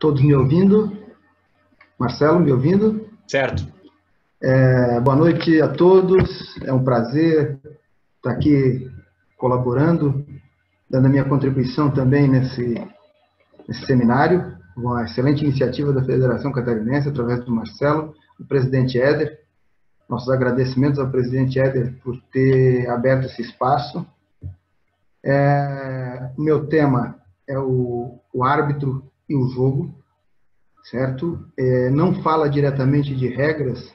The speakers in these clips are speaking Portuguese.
Todos me ouvindo? Marcelo, me ouvindo? Certo. Boa noite a todos. É um prazer estar aqui colaborando, dando a minha contribuição também nesse seminário, uma excelente iniciativa da Federação Catarinense, através do Marcelo, do presidente Éder. Nossos agradecimentos ao presidente Éder por ter aberto esse espaço. O meu tema é o árbitro e o jogo, certo? Não fala diretamente de regras,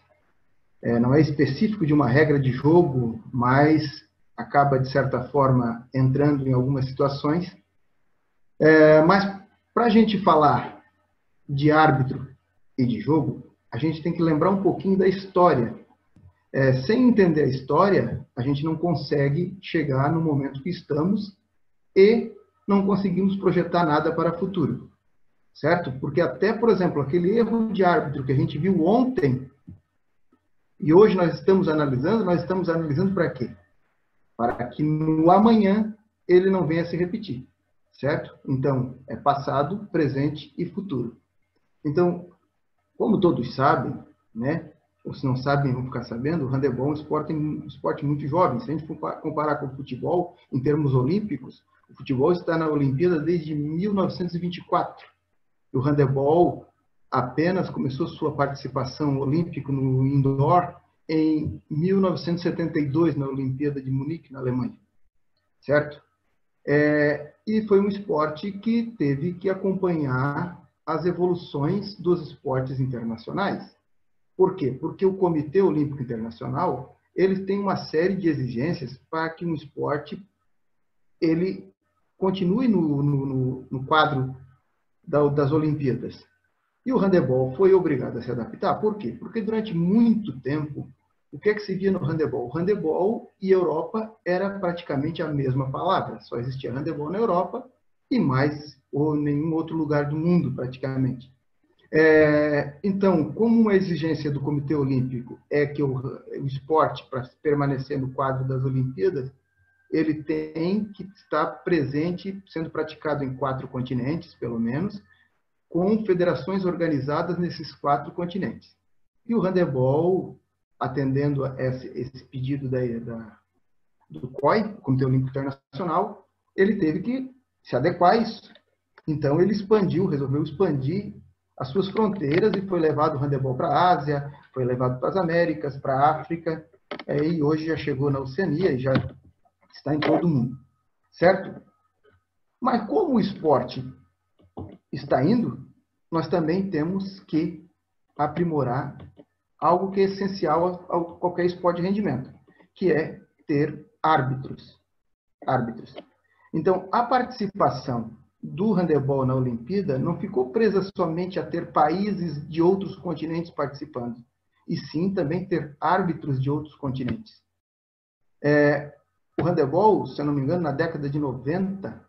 não é específico de uma regra de jogo, mas acaba, de certa forma, entrando em algumas situações. Mas, para a gente falar de árbitro e de jogo, a gente tem que lembrar um pouquinho da história. Sem entender a história, a gente não consegue chegar no momento que estamos e não conseguimos projetar nada para o futuro, certo? Porque até, por exemplo, aquele erro de árbitro que a gente viu ontem e hoje nós estamos analisando para quê? Para que no amanhã ele não venha a se repetir, certo? Então, é passado, presente e futuro. Então, como todos sabem, né? Ou se não sabem, vão ficar sabendo, o handebol é um esporte muito jovem. Se a gente for comparar com o futebol, em termos olímpicos, o futebol está na Olimpíada desde 1924. E o handebol apenas começou sua participação olímpica no indoor em 1972, na Olimpíada de Munique, na Alemanha. Certo? E foi um esporte que teve que acompanhar as evoluções dos esportes internacionais. Por quê? Porque o Comitê Olímpico Internacional ele tem uma série de exigências para que um esporte ele continue no quadro das Olimpíadas. E o handebol foi obrigado a se adaptar. Por quê? Porque durante muito tempo, o que é que se via no handebol? O handebol e Europa era praticamente a mesma palavra. Só existia handebol na Europa e mais ou nenhum outro lugar do mundo, praticamente. Então, como uma exigência do Comitê Olímpico é que o esporte, para permanecer no quadro das Olimpíadas, ele tem que estar presente, sendo praticado em 4 continentes, pelo menos, com federações organizadas nesses 4 continentes. E o handebol, atendendo a esse pedido do COI, Comitê Olímpico Internacional, ele teve que se adequar a isso. Então, ele resolveu expandir as suas fronteiras e foi levado o handebol para a Ásia, foi levado para as Américas, para a África, e hoje já chegou na Oceania e já está em todo o mundo. Certo? Mas como o esporte está indo, nós também temos que aprimorar algo que é essencial a qualquer esporte de rendimento, que é ter árbitros. Então, a participação do handebol na Olimpíada não ficou presa somente a ter países de outros continentes participando, e sim também ter árbitros de outros continentes. O handebol, se eu não me engano, na década de 90,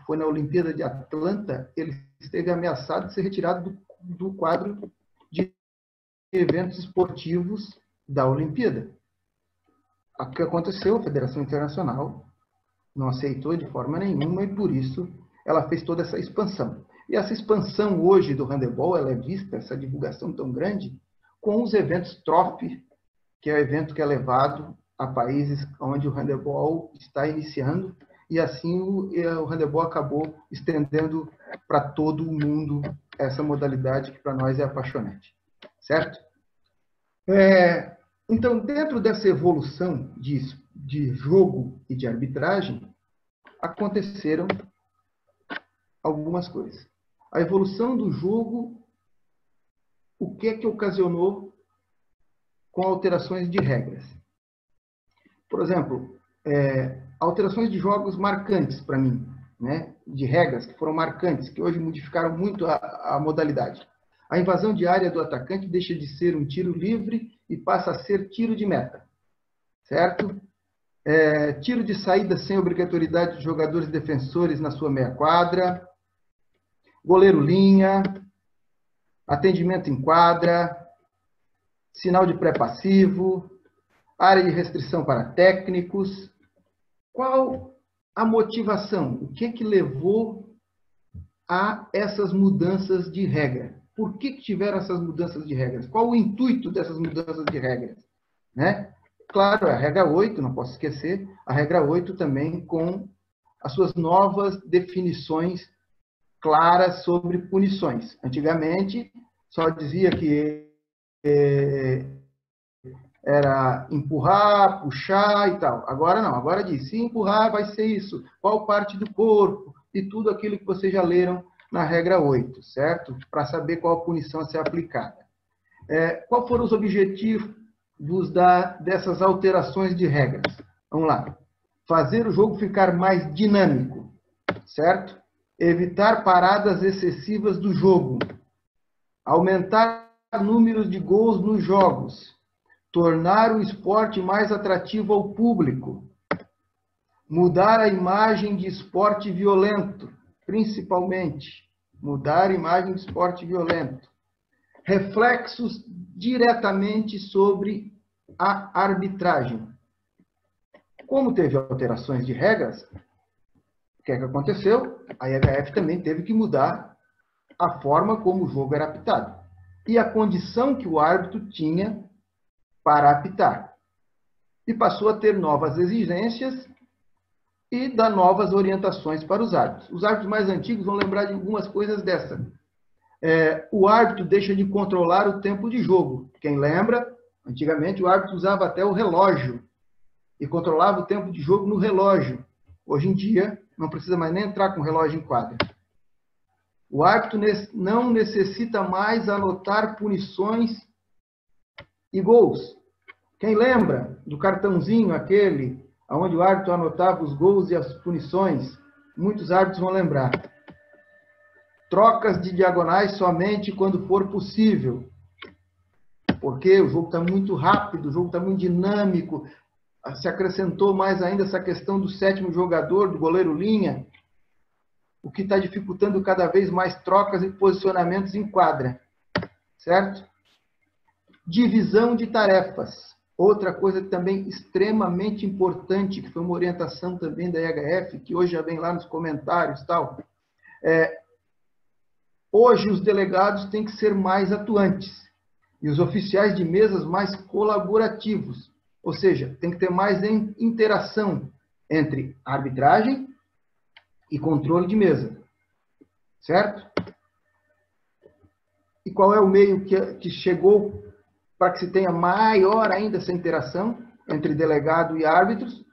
foi na Olimpíada de Atlanta, ele esteve ameaçado de ser retirado do quadro de eventos esportivos da Olimpíada. O que aconteceu? A Federação Internacional não aceitou de forma nenhuma e, por isso, ela fez toda essa expansão. E essa expansão hoje do handebol, ela é vista, essa divulgação tão grande, com os eventos Trophy, que é o evento que é levado a países onde o handebol está iniciando, e assim o handebol acabou estendendo para todo o mundo essa modalidade que para nós é apaixonante. Certo? Então, dentro dessa evolução de jogo e de arbitragem, aconteceram algumas coisas. A evolução do jogo, o que é que ocasionou com alterações de regras? Por exemplo, alterações de jogos marcantes para mim, né? De regras que foram marcantes, que hoje modificaram muito a modalidade. A invasão de área do atacante deixa de ser um tiro livre e passa a ser tiro de meta. Certo? Tiro de saída sem obrigatoriedade de jogadores defensores na sua meia quadra. Goleiro linha. Atendimento em quadra. Sinal de pré-passivo. Área de restrição para técnicos. Qual a motivação? O que levou há essas mudanças de regra? Por que tiveram essas mudanças de regras? Qual o intuito dessas mudanças de regras? Né? Claro, a regra 8, não posso esquecer, a regra 8 também com as suas novas definições claras sobre punições. Antigamente, só dizia que era empurrar, puxar e tal. Agora não, agora diz, se empurrar vai ser isso, qual parte do corpo, e tudo aquilo que vocês já leram na regra 8, certo? Para saber qual a punição a ser aplicada. Qual foram os objetivos dessas alterações de regras? Vamos lá. Fazer o jogo ficar mais dinâmico, certo? Evitar paradas excessivas do jogo. Aumentar o número de gols nos jogos. Tornar o esporte mais atrativo ao público. Mudar a imagem de esporte violento, principalmente. Mudar a imagem de esporte violento. Reflexos diretamente sobre a arbitragem. Como teve alterações de regras, o que é que aconteceu? A IHF também teve que mudar a forma como o jogo era apitado. E a condição que o árbitro tinha para apitar. E passou a ter novas exigências e dar novas orientações para os árbitros. Os árbitros mais antigos vão lembrar de algumas coisas dessa. O árbitro deixa de controlar o tempo de jogo. Quem lembra, antigamente o árbitro usava até o relógio e controlava o tempo de jogo no relógio. Hoje em dia, não precisa mais nem entrar com o relógio em quadra. O árbitro não necessita mais anotar punições e gols. Quem lembra do cartãozinho aquele, onde o árbitro anotava os gols e as punições? Muitos árbitros vão lembrar. Trocas de diagonais somente quando for possível. Porque o jogo está muito rápido, o jogo está muito dinâmico. Se acrescentou mais ainda essa questão do sétimo jogador, do goleiro linha, o que está dificultando cada vez mais trocas e posicionamentos em quadra. Certo? Divisão de tarefas. Outra coisa também extremamente importante, que foi uma orientação também da IHF, que hoje já vem lá nos comentários e tal. Hoje os delegados têm que ser mais atuantes e os oficiais de mesas mais colaborativos. Ou seja, tem que ter mais interação entre arbitragem e controle de mesa. Certo? E qual é o meio que chegou para que se tenha maior ainda essa interação entre delegado e árbitros?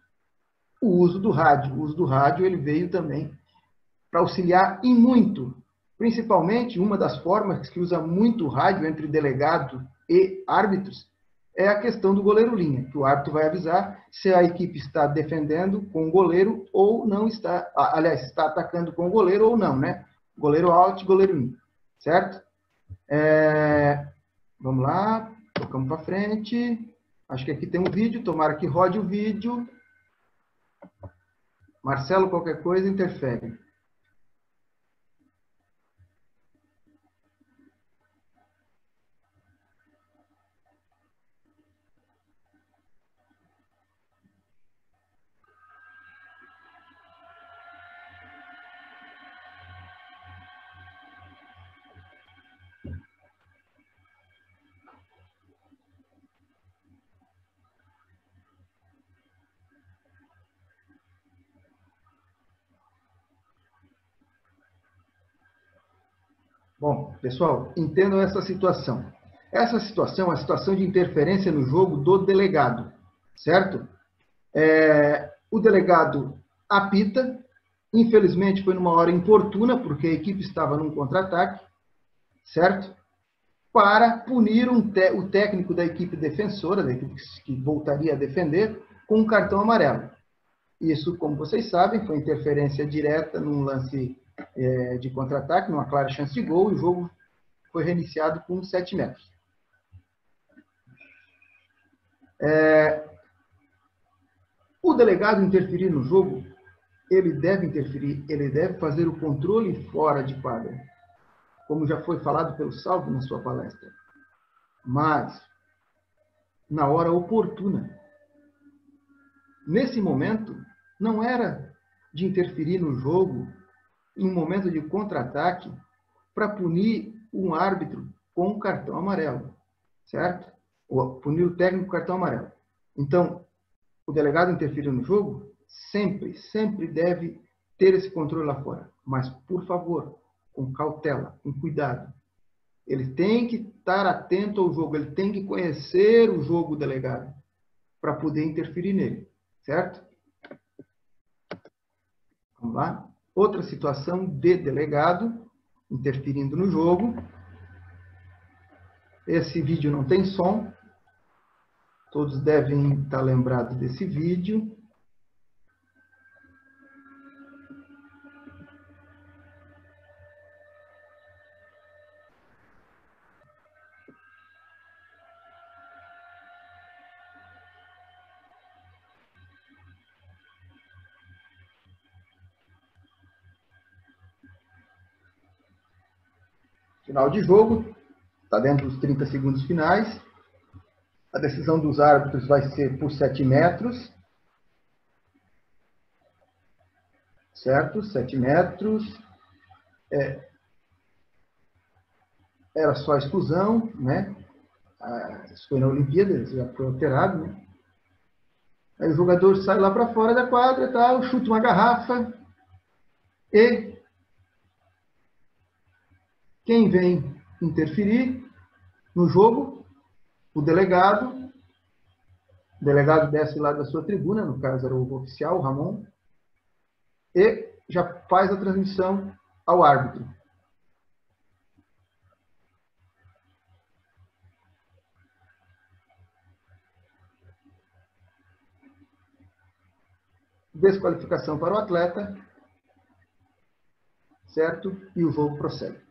O uso do rádio. O uso do rádio ele veio também para auxiliar em muito. Principalmente, uma das formas que usa muito o rádio entre delegado e árbitros é a questão do goleiro linha, que o árbitro vai avisar se a equipe está defendendo com o goleiro ou não está, aliás, está atacando com o goleiro ou não, né? Goleiro out, goleiro in, certo? Vamos lá, tocamos para frente. Acho que aqui tem um vídeo, tomara que rode o vídeo. Marcelo, qualquer coisa, interfere. Bom, pessoal, entendam essa situação. Essa situação é uma situação de interferência no jogo do delegado, certo? O delegado apita, infelizmente foi numa hora importuna, porque a equipe estava num contra-ataque, certo? Para punir o técnico da equipe defensora, da equipe que voltaria a defender, com um cartão amarelo. Isso, como vocês sabem, foi interferência direta num lance de contra-ataque, numa clara chance de gol, e o jogo foi reiniciado com 7 metros. O delegado interferir no jogo, ele deve interferir, ele deve fazer o controle fora de quadra, como já foi falado pelo Salvo na sua palestra. Mas, na hora oportuna. Nesse momento, não era de interferir no jogo em um momento de contra-ataque, para punir um árbitro com um cartão amarelo, certo? Ou punir o técnico com cartão amarelo. Então, o delegado interferir no jogo sempre deve ter esse controle lá fora. Mas, por favor, com cautela, com cuidado. Ele tem que estar atento ao jogo, ele tem que conhecer o jogo, o delegado, para poder interferir nele, certo? Vamos lá. Outra situação de delegado interferindo no jogo. Esse vídeo não tem som. Todos devem estar lembrados desse vídeo. Final de jogo. Está dentro dos 30 segundos finais. A decisão dos árbitros vai ser por 7 metros. Certo? 7 metros. Era só exclusão, né? Isso foi na Olimpíada, já foi alterado, né? Aí o jogador sai lá para fora da quadra, tal, chuta uma garrafa e quem vem interferir no jogo? O delegado. O delegado desce lá da sua tribuna, no caso era o oficial, o Ramon, e já faz a transmissão ao árbitro. Desqualificação para o atleta, certo? E o jogo prossegue.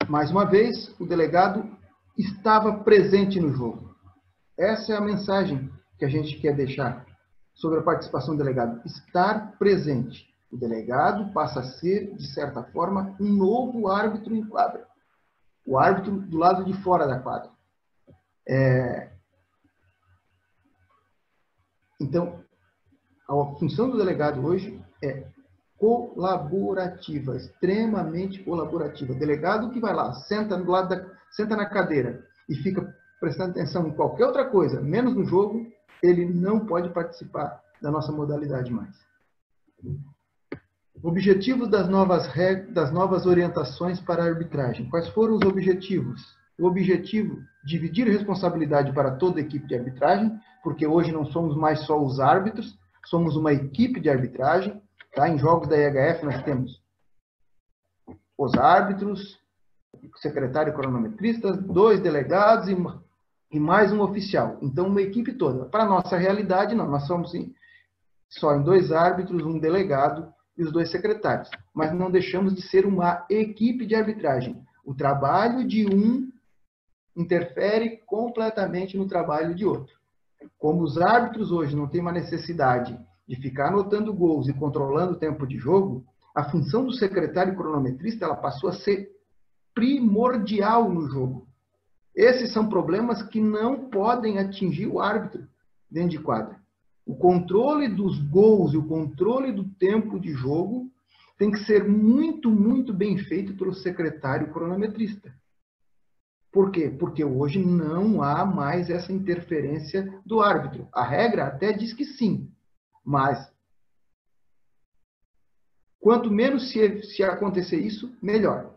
Mais uma vez, o delegado estava presente no jogo. Essa é a mensagem que a gente quer deixar sobre a participação do delegado. Estar presente. O delegado passa a ser, de certa forma, um novo árbitro em quadra. O árbitro do lado de fora da quadra. Então, a função do delegado hoje é colaborativa, extremamente colaborativa. Delegado que vai lá, senta na cadeira e fica prestando atenção em qualquer outra coisa, menos no jogo, ele não pode participar da nossa modalidade mais. Objetivo das novas orientações para a arbitragem. Quais foram os objetivos? O objetivo, dividir responsabilidade para toda a equipe de arbitragem, porque hoje não somos mais só os árbitros, somos uma equipe de arbitragem. Tá? Em jogos da IHF nós temos os árbitros, o secretário cronometrista, 2 delegados e mais um oficial. Então, uma equipe toda. Para a nossa realidade, não. Nós somos só em 2 árbitros, um delegado e os 2 secretários. Mas não deixamos de ser uma equipe de arbitragem. O trabalho de um interfere completamente no trabalho de outro. Como os árbitros hoje não têm uma necessidade de ficar anotando gols e controlando o tempo de jogo, a função do secretário cronometrista ela passou a ser primordial no jogo. Esses são problemas que não podem atingir o árbitro dentro de quadra. O controle dos gols e o controle do tempo de jogo tem que ser muito, muito bem feito pelo secretário cronometrista. Por quê? Porque hoje não há mais essa interferência do árbitro. A regra até diz que sim, mas quanto menos se acontecer isso, melhor.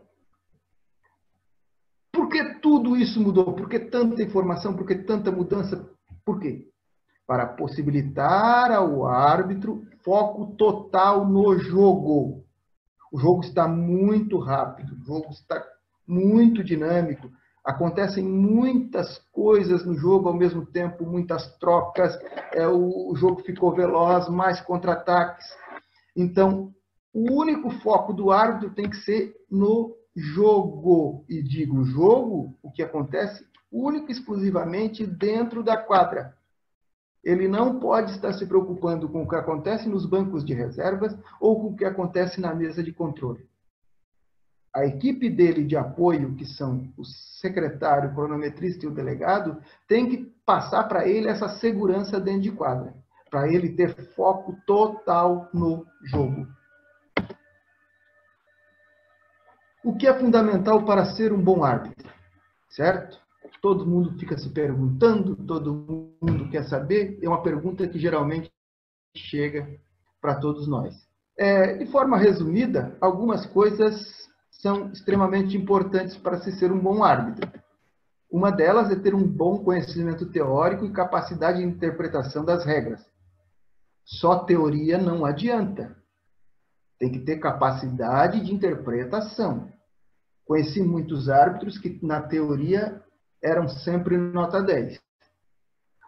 Por que tudo isso mudou? Por que tanta informação? Por que tanta mudança? Por quê? Para possibilitar ao árbitro foco total no jogo. O jogo está muito rápido, o jogo está muito dinâmico. Acontecem muitas coisas no jogo ao mesmo tempo, muitas trocas, o jogo ficou veloz, mais contra-ataques. Então, o único foco do árbitro tem que ser no jogo. E digo jogo, o que acontece único e exclusivamente dentro da quadra. Ele não pode estar se preocupando com o que acontece nos bancos de reservas ou com o que acontece na mesa de controle. A equipe dele de apoio, que são o secretário, o cronometrista e o delegado, tem que passar para ele essa segurança dentro de quadra, para ele ter foco total no jogo. O que é fundamental para ser um bom árbitro? Certo? Todo mundo fica se perguntando, todo mundo quer saber. É uma pergunta que geralmente chega para todos nós. De forma resumida, algumas coisas são extremamente importantes para se ser um bom árbitro. Uma delas é ter um bom conhecimento teórico e capacidade de interpretação das regras. Só teoria não adianta. Tem que ter capacidade de interpretação. Conheci muitos árbitros que, na teoria, eram sempre nota 10.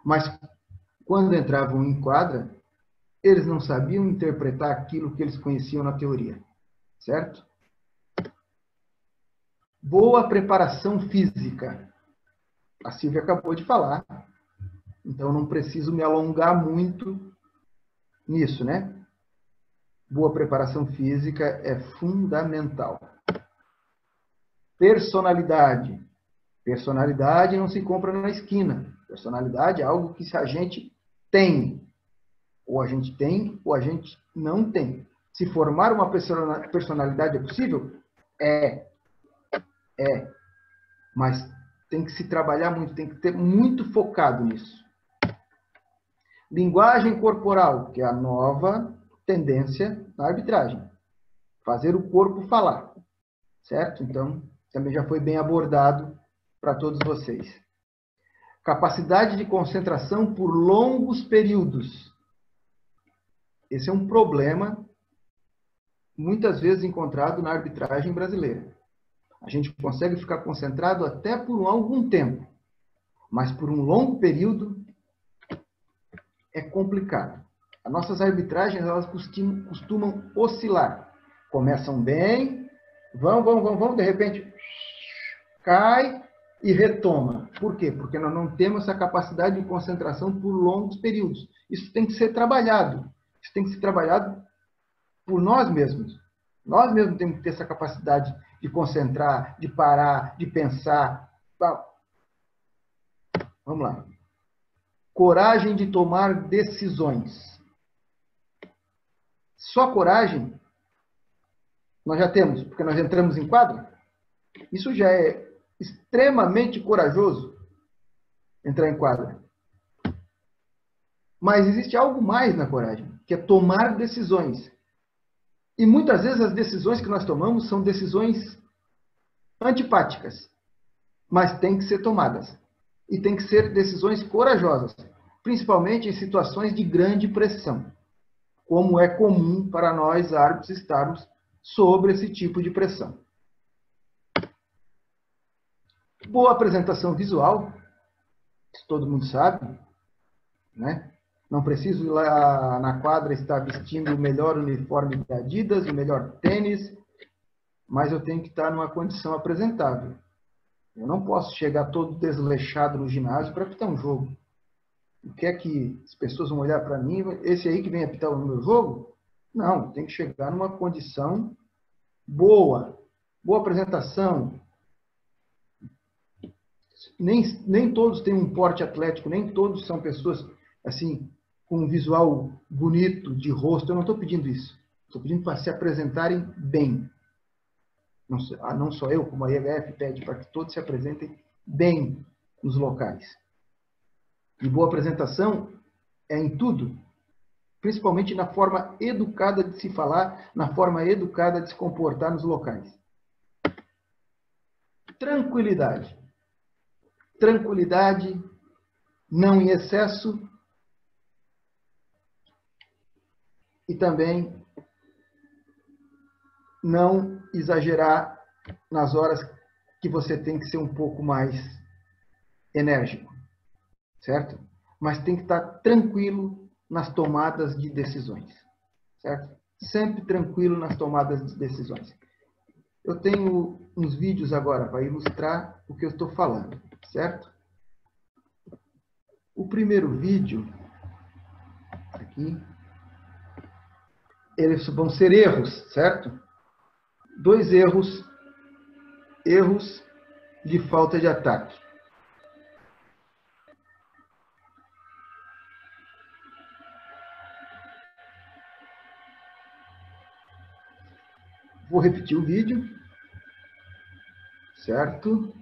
Mas, quando entravam em quadra, eles não sabiam interpretar aquilo que eles conheciam na teoria. Certo? Boa preparação física. A Silvia acabou de falar. Então, não preciso me alongar muito nisso, né? Boa preparação física é fundamental. Personalidade. Personalidade não se compra na esquina. Personalidade é algo que a gente tem. Ou a gente tem, ou a gente não tem. Se formar uma personalidade é possível? É. Mas tem que se trabalhar muito, tem que ter muito focado nisso. Linguagem corporal, que é a nova tendência na arbitragem. Fazer o corpo falar. Certo? Então, também já foi bem abordado para todos vocês. Capacidade de concentração por longos períodos. Esse é um problema muitas vezes encontrado na arbitragem brasileira. A gente consegue ficar concentrado até por algum tempo, mas por um longo período é complicado. As nossas arbitragens elas costumam oscilar. Começam bem, vão, de repente cai e retoma. Por quê? Porque nós não temos essa capacidade de concentração por longos períodos. Isso tem que ser trabalhado. Isso tem que ser trabalhado por nós mesmos. Nós mesmos temos que ter essa capacidade de concentrar, de parar, de pensar. Vamos lá. Coragem de tomar decisões. Só coragem nós já temos, porque nós entramos em quadra. Isso já é extremamente corajoso, entrar em quadra. Mas existe algo mais na coragem, que é tomar decisões. E muitas vezes as decisões que nós tomamos são decisões antipáticas, mas têm que ser tomadas. E têm que ser decisões corajosas, principalmente em situações de grande pressão, como é comum para nós árbitros estarmos sob esse tipo de pressão. Boa apresentação visual, isso todo mundo sabe, né? Não preciso ir lá na quadra estar vestindo o melhor uniforme da Adidas, o melhor tênis, mas eu tenho que estar numa condição apresentável. Eu não posso chegar todo desleixado no ginásio para apitar um jogo. O que é que as pessoas vão olhar para mim? Esse aí que vem apitar o meu jogo? Não, tem que chegar numa condição boa. Boa apresentação. Nem todos têm um porte atlético, nem todos são pessoas assim com um visual bonito, de rosto. Eu não estou pedindo isso. Estou pedindo para se apresentarem bem. Não só eu, como a IHF pede, para que todos se apresentem bem nos locais. E boa apresentação é em tudo, principalmente na forma educada de se falar, na forma educada de se comportar nos locais. Tranquilidade. Tranquilidade, não em excesso, e também não exagerar nas horas que você tem que ser um pouco mais enérgico, certo? Mas tem que estar tranquilo nas tomadas de decisões, certo? Sempre tranquilo nas tomadas de decisões. Eu tenho uns vídeos agora para ilustrar o que eu estou falando, certo? O primeiro vídeo, aqui, eles vão ser erros, certo? 2 erros de falta de ataque. Vou repetir o vídeo, certo?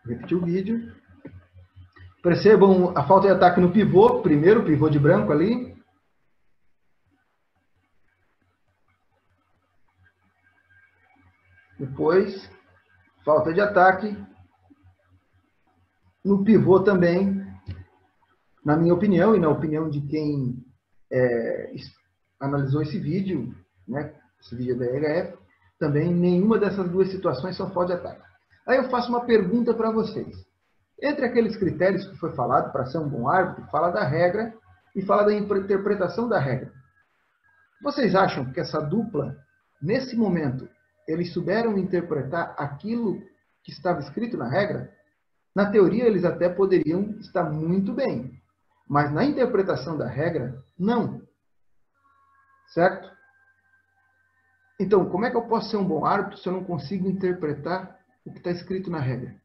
Vou repetir o vídeo. Percebam a falta de ataque no pivô, primeiro, pivô de branco ali. Depois, falta de ataque no pivô também, na minha opinião e na opinião de quem analisou esse vídeo, né, esse vídeo da EHF, também nenhuma dessas duas situações são falta de ataque. Aí eu faço uma pergunta para vocês. Entre aqueles critérios que foi falado para ser um bom árbitro, fala da regra e fala da interpretação da regra. Vocês acham que essa dupla, nesse momento, eles souberam interpretar aquilo que estava escrito na regra? Na teoria, eles até poderiam estar muito bem, mas na interpretação da regra, não. Certo? Então, como é que eu posso ser um bom árbitro se eu não consigo interpretar o que está escrito na regra?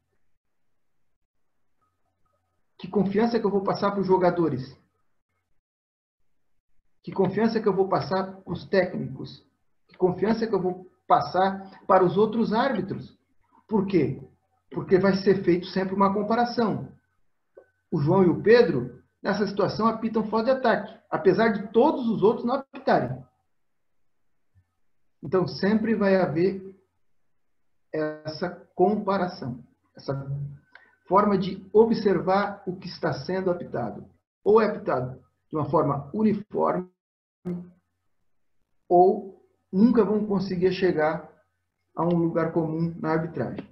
Que confiança que eu vou passar para os jogadores? Que confiança que eu vou passar para os técnicos? Que confiança que eu vou passar para os outros árbitros? Por quê? Porque vai ser feito sempre uma comparação. O João e o Pedro, nessa situação, apitam fora de ataque, apesar de todos os outros não apitarem. Então, sempre vai haver essa comparação, essa forma de observar o que está sendo apitado. Ou é apitado de uma forma uniforme, ou nunca vão conseguir chegar a um lugar comum na arbitragem.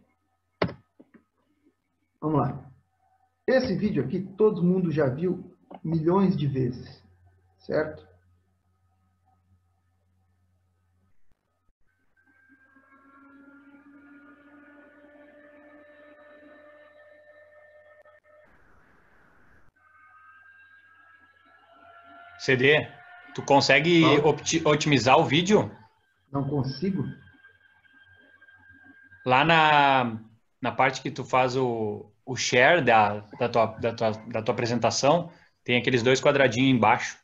Vamos lá. Esse vídeo aqui, todo mundo já viu milhões de vezes, certo? CD, tu consegue otimizar o vídeo? Não consigo. Lá na parte que tu faz o share da tua apresentação, tem aqueles dois quadradinhos embaixo.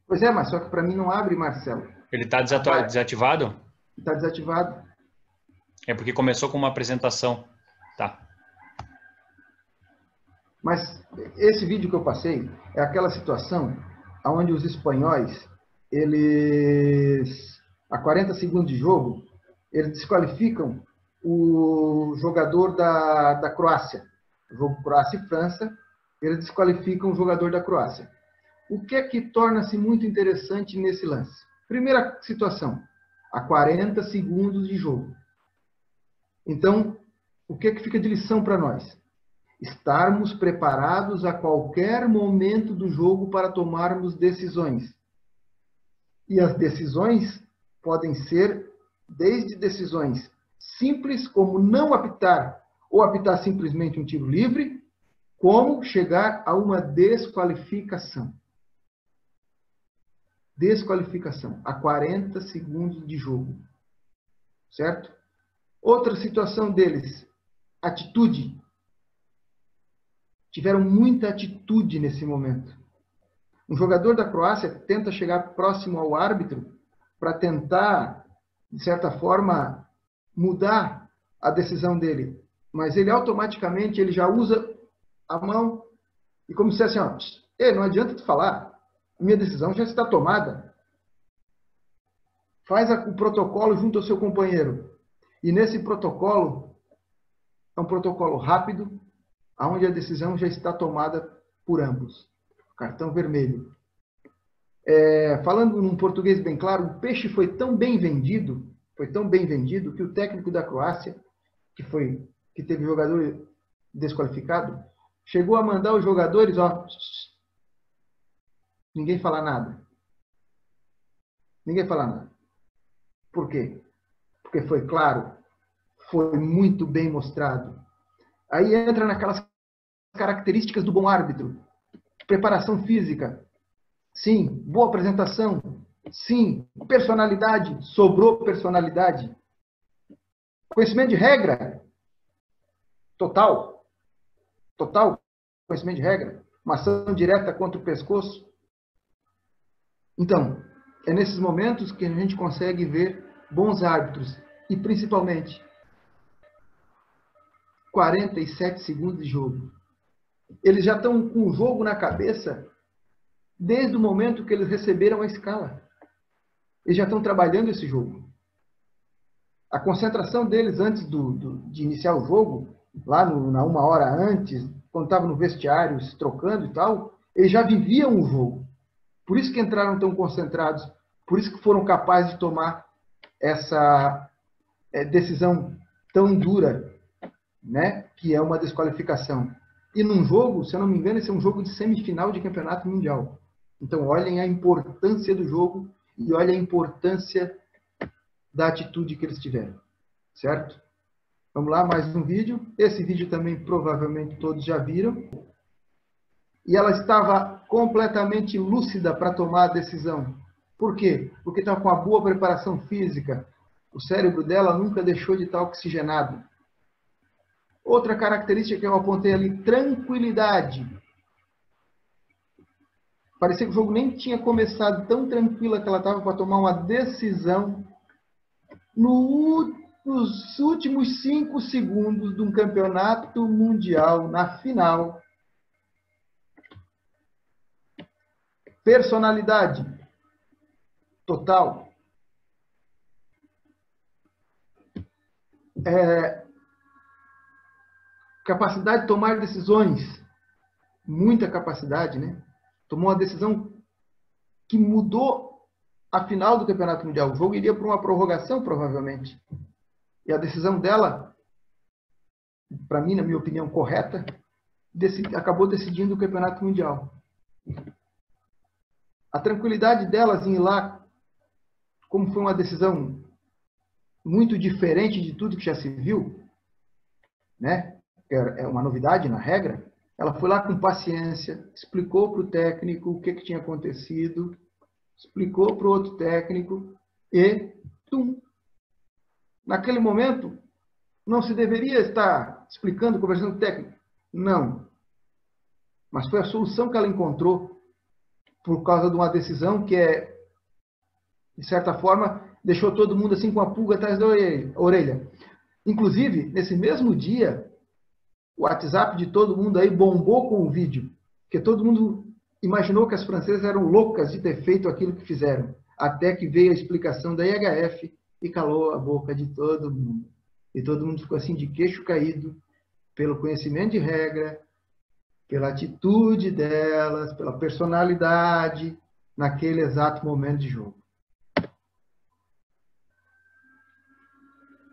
Pois é, mas só que para mim não abre, Marcelo. Ele está desativado? Está desativado. É porque começou com uma apresentação. Tá. Mas esse vídeo que eu passei é aquela situação onde os espanhóis, eles, a 40 segundos de jogo, eles desqualificam o jogador da Croácia. O jogo Croácia e França, eles desqualificam o jogador da Croácia. O que é que torna-se muito interessante nesse lance? Primeira situação, a 40 segundos de jogo. Então, o que é que fica de lição para nós? Estarmos preparados a qualquer momento do jogo para tomarmos decisões. E as decisões podem ser desde decisões simples, como não apitar, ou apitar simplesmente um tiro livre, como chegar a uma desqualificação. Desqualificação, a 40 segundos de jogo. Certo? Outra situação deles, atitude. Tiveram muita atitude nesse momento. Um jogador da Croácia tenta chegar próximo ao árbitro para tentar, de certa forma, mudar a decisão dele. Mas ele automaticamente ele já usa a mão e como se assim, ó, não adianta tu falar, a minha decisão já está tomada. Faz o protocolo junto ao seu companheiro. E nesse protocolo, é um protocolo rápido, onde a decisão já está tomada por ambos. Cartão vermelho. Falando num português bem claro, o peixe foi tão bem vendido, que o técnico da Croácia, que teve jogador desqualificado, chegou a mandar os jogadores, ninguém falar nada. Ninguém falar nada. Por quê? Porque foi claro, foi muito bem mostrado. Aí entra naquelas características do bom árbitro. Preparação física. Sim. Boa apresentação. Sim. Personalidade. Sobrou personalidade. Conhecimento de regra. Total. Total conhecimento de regra. Uma ação direta contra o pescoço. Então, É nesses momentos que a gente consegue ver bons árbitros. E, principalmente, 47 segundos de jogo. Eles já estão com o jogo na cabeça desde o momento que eles receberam a escala. Eles já estão trabalhando esse jogo. A concentração deles antes de iniciar o jogo, lá na uma hora antes, quando estavam no vestiário, se trocando e tal, eles já viviam o jogo. Por isso que entraram tão concentrados, por isso que foram capazes de tomar essa decisão tão dura, né, que é uma desqualificação. E num jogo, se eu não me engano, esse é um jogo de semifinal de campeonato mundial. Então, olhem a importância do jogo e olhem a importância da atitude que eles tiveram, certo? Vamos lá, mais um vídeo. Esse vídeo também provavelmente todos já viram. E ela estava completamente lúcida para tomar a decisão. Por quê? Porque estava com uma boa preparação física. O cérebro dela nunca deixou de estar oxigenado. Outra característica que eu apontei ali, tranquilidade. Parecia que o jogo nem tinha começado, tão tranquila que ela estava para tomar uma decisão nos últimos 5 segundos de um campeonato mundial, na final. Personalidade total. Capacidade de tomar decisões. Muita capacidade, né? Tomou uma decisão que mudou a final do Campeonato Mundial. O jogo iria para uma prorrogação, provavelmente. E a decisão dela, para mim, na minha opinião, correta, acabou decidindo o Campeonato Mundial. A tranquilidade delas em ir lá, como foi uma decisão muito diferente de tudo que já se viu, né? É uma novidade na regra. Ela foi lá com paciência, explicou para o técnico o que tinha acontecido, explicou para o outro técnico e, naquele momento, não se deveria estar explicando, conversando com o técnico. Não. Mas foi a solução que ela encontrou por causa de uma decisão que de certa forma, deixou todo mundo assim com a pulga atrás da orelha. Inclusive, nesse mesmo dia, o WhatsApp de todo mundo aí bombou com o vídeo, porque todo mundo imaginou que as francesas eram loucas de ter feito aquilo que fizeram, até que veio a explicação da IHF e calou a boca de todo mundo. E todo mundo ficou assim de queixo caído, pelo conhecimento de regra, pela atitude delas, pela personalidade, naquele exato momento de jogo.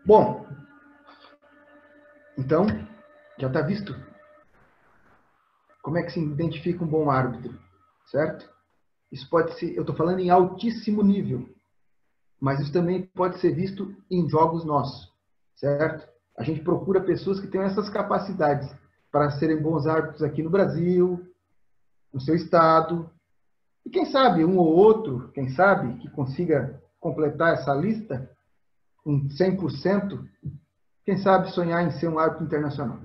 Bom, então, já está visto como é que se identifica um bom árbitro, certo? Isso pode ser, eu estou falando em altíssimo nível, mas isso também pode ser visto em jogos nossos, certo? A gente procura pessoas que tenham essas capacidades para serem bons árbitros aqui no Brasil, no seu estado, e quem sabe um ou outro, quem sabe, que consiga completar essa lista com 100%, quem sabe sonhar em ser um árbitro internacional.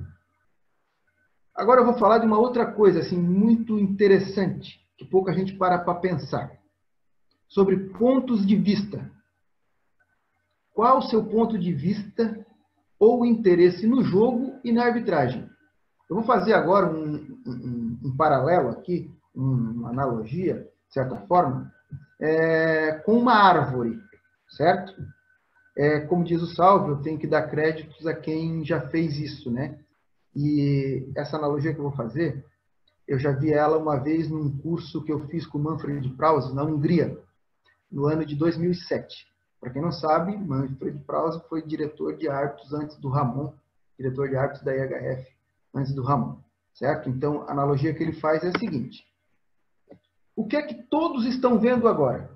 Agora eu vou falar de uma outra coisa assim, muito interessante, que pouca gente para pensar. Sobre pontos de vista. Qual o seu ponto de vista ou interesse no jogo e na arbitragem? Eu vou fazer agora um paralelo aqui, uma analogia, de certa forma, com uma árvore, certo? Como diz o Salve, eu tenho que dar créditos a quem já fez isso, né? E essa analogia que eu vou fazer, eu já vi ela uma vez num curso que eu fiz com o Manfred Krause, na Hungria, no ano de 2007. Para quem não sabe, Manfred Krause foi diretor de árbitros antes do Ramon, diretor de árbitros da IHF antes do Ramon, certo? Então, a analogia que ele faz é a seguinte. O que é que todos estão vendo agora?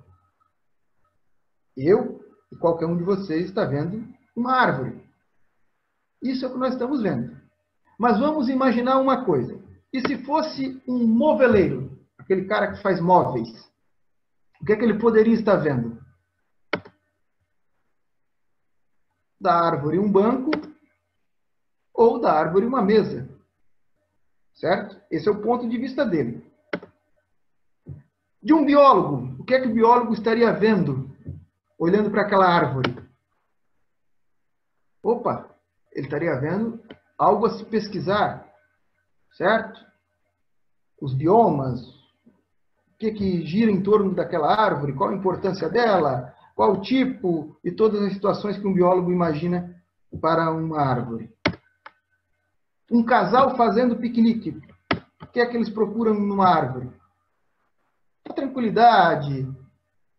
Eu e qualquer um de vocês está vendo uma árvore. Isso é o que nós estamos vendo. Mas vamos imaginar uma coisa. E se fosse um moveleiro, aquele cara que faz móveis, o que é que ele poderia estar vendo? Da árvore um banco ou da árvore uma mesa. Certo? Esse é o ponto de vista dele. De um biólogo, o que é que o biólogo estaria vendo, olhando para aquela árvore? Opa, ele estaria vendo algo a se pesquisar, certo? Os biomas, o que gira em torno daquela árvore, qual a importância dela, qual o tipo e todas as situações que um biólogo imagina para uma árvore. Um casal fazendo piquenique, o que é que eles procuram numa árvore? A tranquilidade,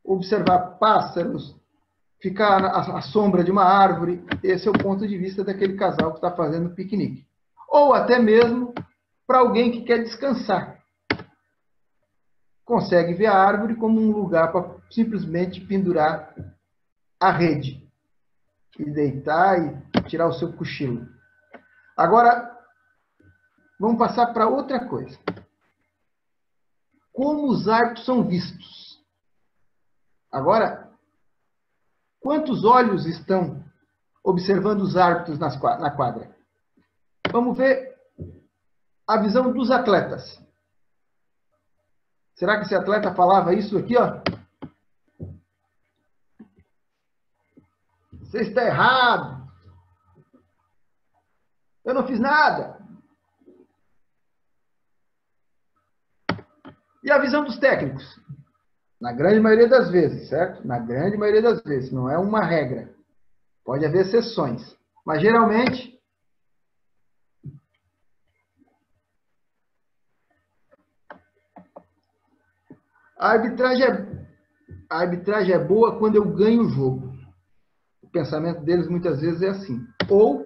observar pássaros, ficar à sombra de uma árvore. Esse é o ponto de vista daquele casal que está fazendo piquenique. Ou até mesmo para alguém que quer descansar. Consegue ver a árvore como um lugar para simplesmente pendurar a rede e deitar e tirar o seu cochilo. Agora, vamos passar para outra coisa. Como os árbitros são vistos? Agora, quantos olhos estão observando os árbitros na quadra? Vamos ver a visão dos atletas. Será que esse atleta falava isso aqui, ó? Você está errado. Eu não fiz nada. E a visão dos técnicos? Na grande maioria das vezes, certo? Na grande maioria das vezes. Não é uma regra. Pode haver exceções. Mas, geralmente, a arbitragem é boa quando eu ganho o jogo. O pensamento deles muitas vezes é assim. Ou,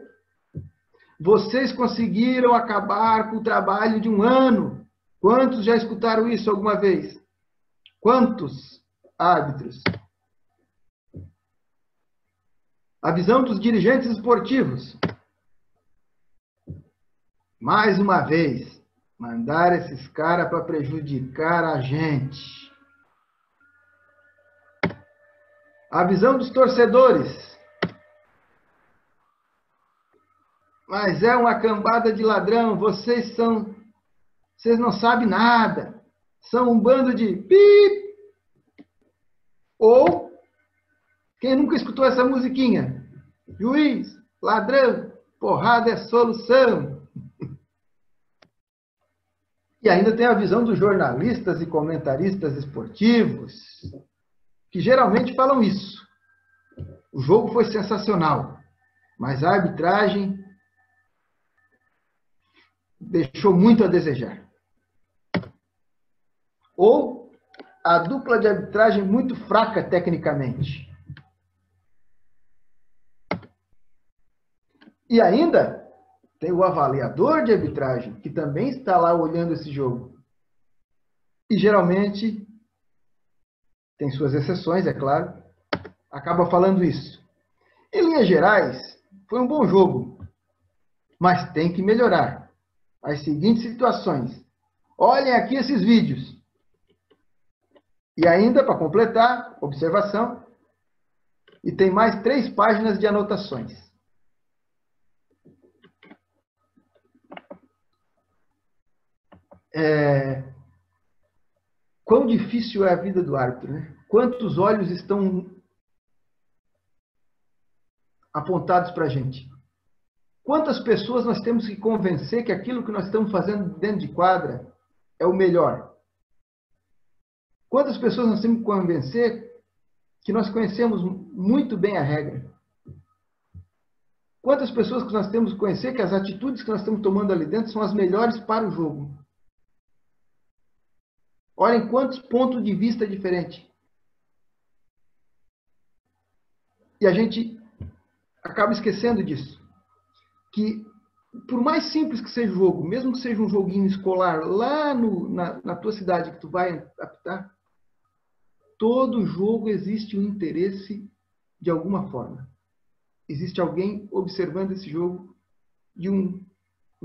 vocês conseguiram acabar com o trabalho de um ano. Quantos já escutaram isso alguma vez? Quantos árbitros? A visão dos dirigentes esportivos. Mais uma vez, mandar esses caras para prejudicar a gente. A visão dos torcedores. Mas é uma cambada de ladrão, vocês não sabem nada. São um bando de pip. Ou, quem nunca escutou essa musiquinha? Juiz, ladrão, porrada é solução. E ainda tem a visão dos jornalistas e comentaristas esportivos, que geralmente falam isso. O jogo foi sensacional, mas a arbitragem deixou muito a desejar. Ou a dupla de arbitragem muito fraca tecnicamente. E ainda tem o avaliador de arbitragem, que também está lá olhando esse jogo. E geralmente, tem suas exceções, é claro, acaba falando isso. Em linhas gerais, foi um bom jogo, mas tem que melhorar. As seguintes situações. Olhem aqui esses vídeos. E ainda, para completar, observação, e tem mais 3 páginas de anotações. Quão difícil é a vida do árbitro, né? Quantos olhos estão apontados para a gente? Quantas pessoas nós temos que convencer que aquilo que nós estamos fazendo dentro de quadra é o melhor? Quantas pessoas nós temos que convencer que nós conhecemos muito bem a regra? Quantas pessoas que nós temos que conhecer que as atitudes que nós estamos tomando ali dentro são as melhores para o jogo? Olhem quantos pontos de vista diferentes. E a gente acaba esquecendo disso. Que, por mais simples que seja o jogo, mesmo que seja um joguinho escolar lá na tua cidade que tu vai apitar, todo jogo existe um interesse de alguma forma. Existe alguém observando esse jogo de um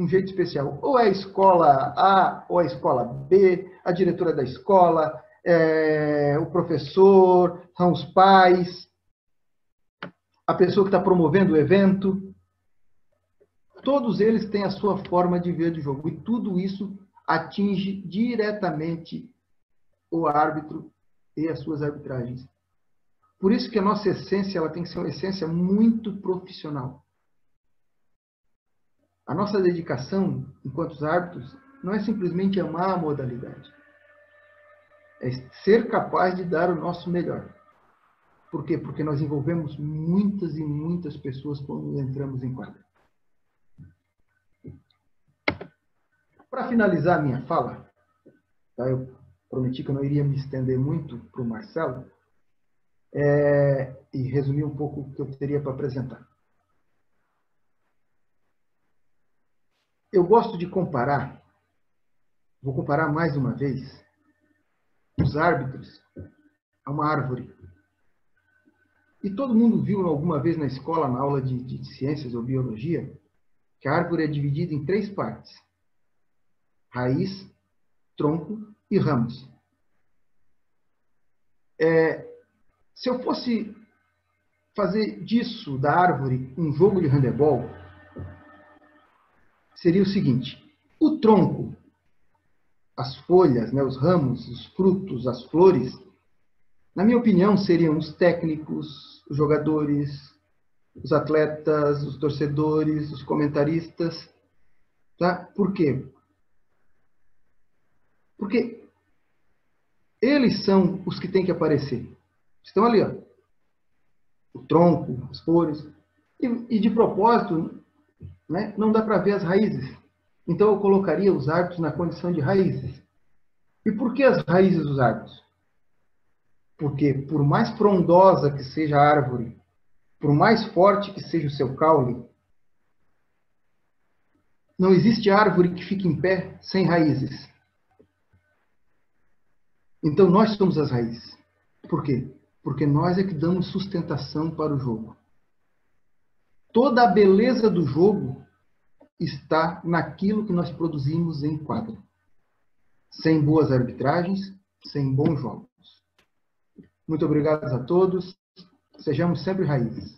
jeito especial. Ou é a escola A, ou a escola B, a diretora da escola, o professor, são os pais, a pessoa que está promovendo o evento. Todos eles têm a sua forma de ver o jogo. E tudo isso atinge diretamente o árbitro e as suas arbitragens. Por isso que a nossa essência ela tem que ser uma essência muito profissional. A nossa dedicação, enquanto árbitros, não é simplesmente amar a modalidade. É ser capaz de dar o nosso melhor. Por quê? Porque nós envolvemos muitas e muitas pessoas quando entramos em quadra. Para finalizar a minha fala, tá? Eu prometi que eu não iria me estender muito para o Marcelo, e resumir um pouco o que eu teria para apresentar. Eu gosto de comparar, vou comparar mais uma vez, os árbitros a uma árvore. E todo mundo viu alguma vez na escola, na aula de ciências ou biologia, que a árvore é dividida em 3 partes: raiz, tronco e ramos. Se eu fosse fazer disso, da árvore, um jogo de handebol, seria o seguinte: o tronco, as folhas, né, os ramos, os frutos, as flores, na minha opinião, seriam os técnicos, os jogadores, os atletas, os torcedores, os comentaristas. Tá? Por quê? Porque eles são os que têm que aparecer. Estão ali, ó. O tronco, as flores. E de propósito, né, não dá para ver as raízes. Então eu colocaria os árbitros na condição de raízes. E por que as raízes dos árbitros? Porque por mais frondosa que seja a árvore, por mais forte que seja o seu caule, não existe árvore que fique em pé sem raízes. Então nós somos as raízes. Por quê? Porque nós é que damos sustentação para o jogo. Toda a beleza do jogo está naquilo que nós produzimos em quadra. Sem boas arbitragens, sem bons jogos. Muito obrigado a todos. Sejamos sempre raízes.